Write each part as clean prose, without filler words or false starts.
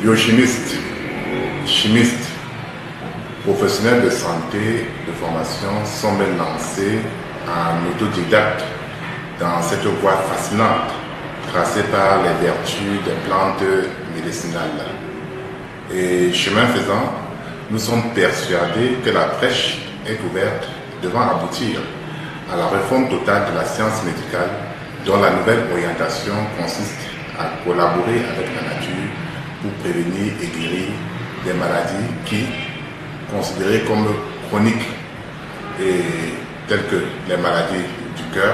Biochimiste, chimiste, professionnels de santé, de formation sont bien lancés en autodidacte dans cette voie fascinante tracée par les vertus des plantes médicinales. Et chemin faisant, nous sommes persuadés que la brèche est ouverte devant aboutir à la réforme totale de la science médicale dont la nouvelle orientation consiste à collaborer avec la nature pour prévenir et guérir des maladies qui, considérées comme chroniques, et telles que les maladies du cœur,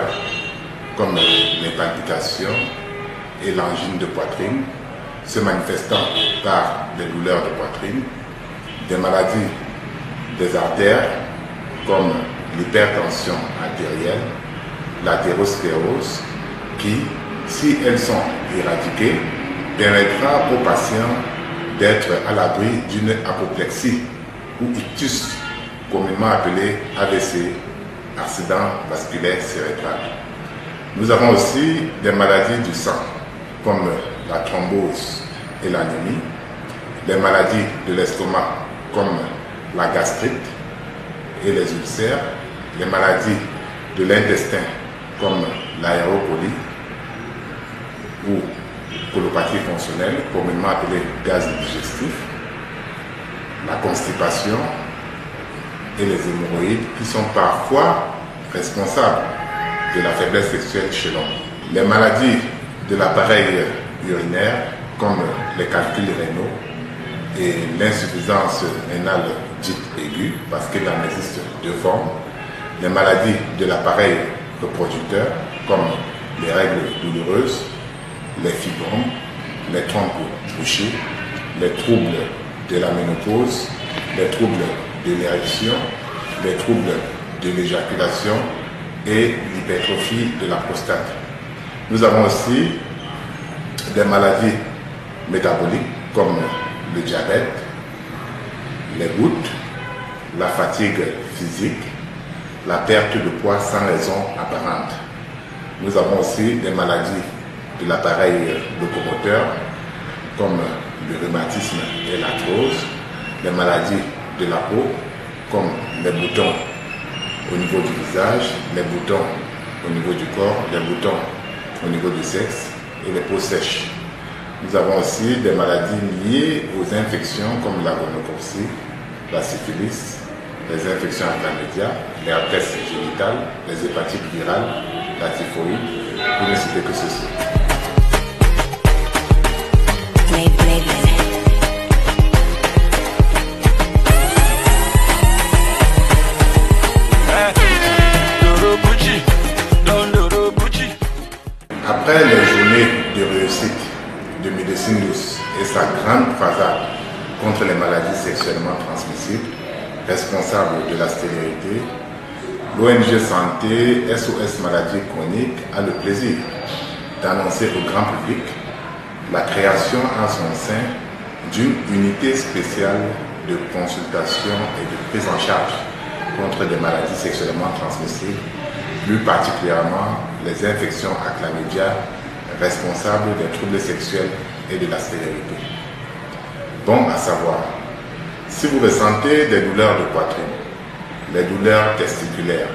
comme les palpitations et l'angine de poitrine, se manifestant par des douleurs de poitrine, des maladies des artères, comme l'hypertension artérielle, l'athérosclérose, qui, si elles sont éradiquées, permettra aux patients d'être à l'abri d'une apoplexie ou ictus, communément appelé AVC, accident vasculaire cérébral. Nous avons aussi des maladies du sang, comme la thrombose et l'anémie, les maladies de l'estomac, comme la gastrite et les ulcères, les maladies de l'intestin, comme l'aérocolie ou colopathie fonctionnelle, communément appelée gaz digestif, la constipation et les hémorroïdes qui sont parfois responsables de la faiblesse sexuelle chez l'homme. Les maladies de l'appareil urinaire, comme les calculs rénaux et l'insuffisance rénale dite aiguë, parce qu'il en existe deux formes, les maladies de l'appareil reproducteur, comme les règles douloureuses, les fibromes, les trompes bouchées, les troubles de la ménopause, les troubles de l'érection, les troubles de l'éjaculation et l'hypertrophie de la prostate. Nous avons aussi des maladies métaboliques comme le diabète, les gouttes, la fatigue physique, la perte de poids sans raison apparente. Nous avons aussi des maladies de l'appareil locomoteur comme le rhumatisme et l'arthrose, les maladies de la peau comme les boutons au niveau du visage, les boutons au niveau du corps, les boutons au niveau du sexe et les peaux sèches. Nous avons aussi des maladies liées aux infections comme la gonococcie, la syphilis, les infections à chlamydia, les herpès génitales, les hépatites virales, la typhoïde, pour ne citer que ceci. Après les journées de réussite de médecine douce et sa grande croisade contre les maladies sexuellement transmissibles, responsable de la stérilité, l'ONG Santé SOS Maladies Chroniques a le plaisir d'annoncer au grand public la création en son sein d'une unité spéciale de consultation et de prise en charge contre des maladies sexuellement transmissibles, plus particulièrement les infections à chlamydia responsables des troubles sexuels et de la stérilité. Bon à savoir, si vous ressentez des douleurs de poitrine, les douleurs testiculaires,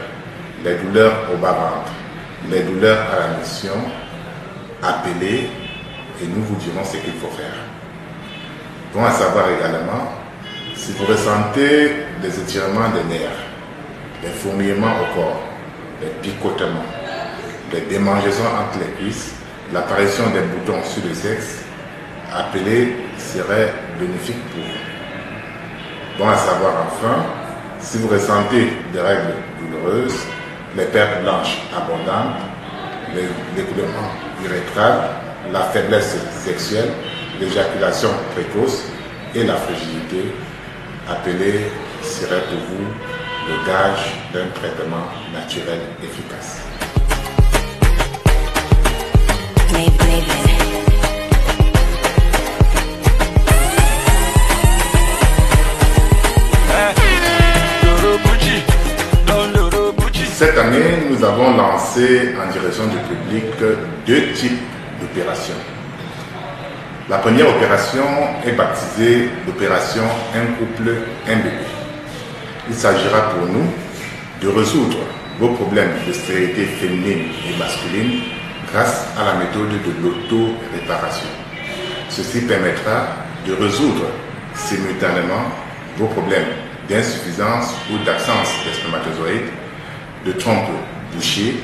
les douleurs au bas-ventre, les douleurs à la mission, appelez et nous vous dirons ce qu'il faut faire. Bon à savoir également, si vous ressentez des étirements des nerfs, des fourmillements au corps, des picotements, des démangeaisons entre les cuisses, l'apparition des boutons sur le sexe, appelez serait bénéfique pour vous. Bon à savoir enfin, si vous ressentez des règles douloureuses, les pertes blanches abondantes, l'écoulement urétral, la faiblesse sexuelle, l'éjaculation précoce et la fragilité, appelé serait pour vous le gage d'un traitement naturel efficace. Cette année, nous avons lancé en direction du public deux types d'opérations. La première opération est baptisée l'opération Un couple, un bébé. Il s'agira pour nous de résoudre vos problèmes de stérilité féminine et masculine grâce à la méthode de l'auto-réparation. Ceci permettra de résoudre simultanément vos problèmes d'insuffisance ou d'absence des spermatozoïdes, de trompes bouchées,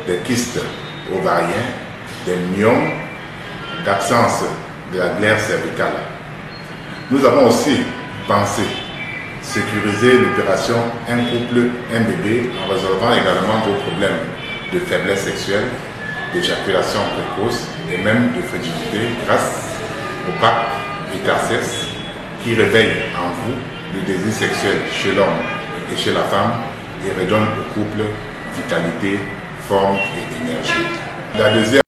des kystes ovariens, des myomes, d'absence de la glaire cervicale. Nous avons aussi pensé sécuriser l'opération Un couple, un bébé en résolvant également vos problèmes de faiblesse sexuelle, d'éjaculation précoce et même de fragilité grâce au PAP Vitalsex qui réveille en vous le désir sexuel chez l'homme et chez la femme et redonne au couple vitalité, forme et énergie. La deuxième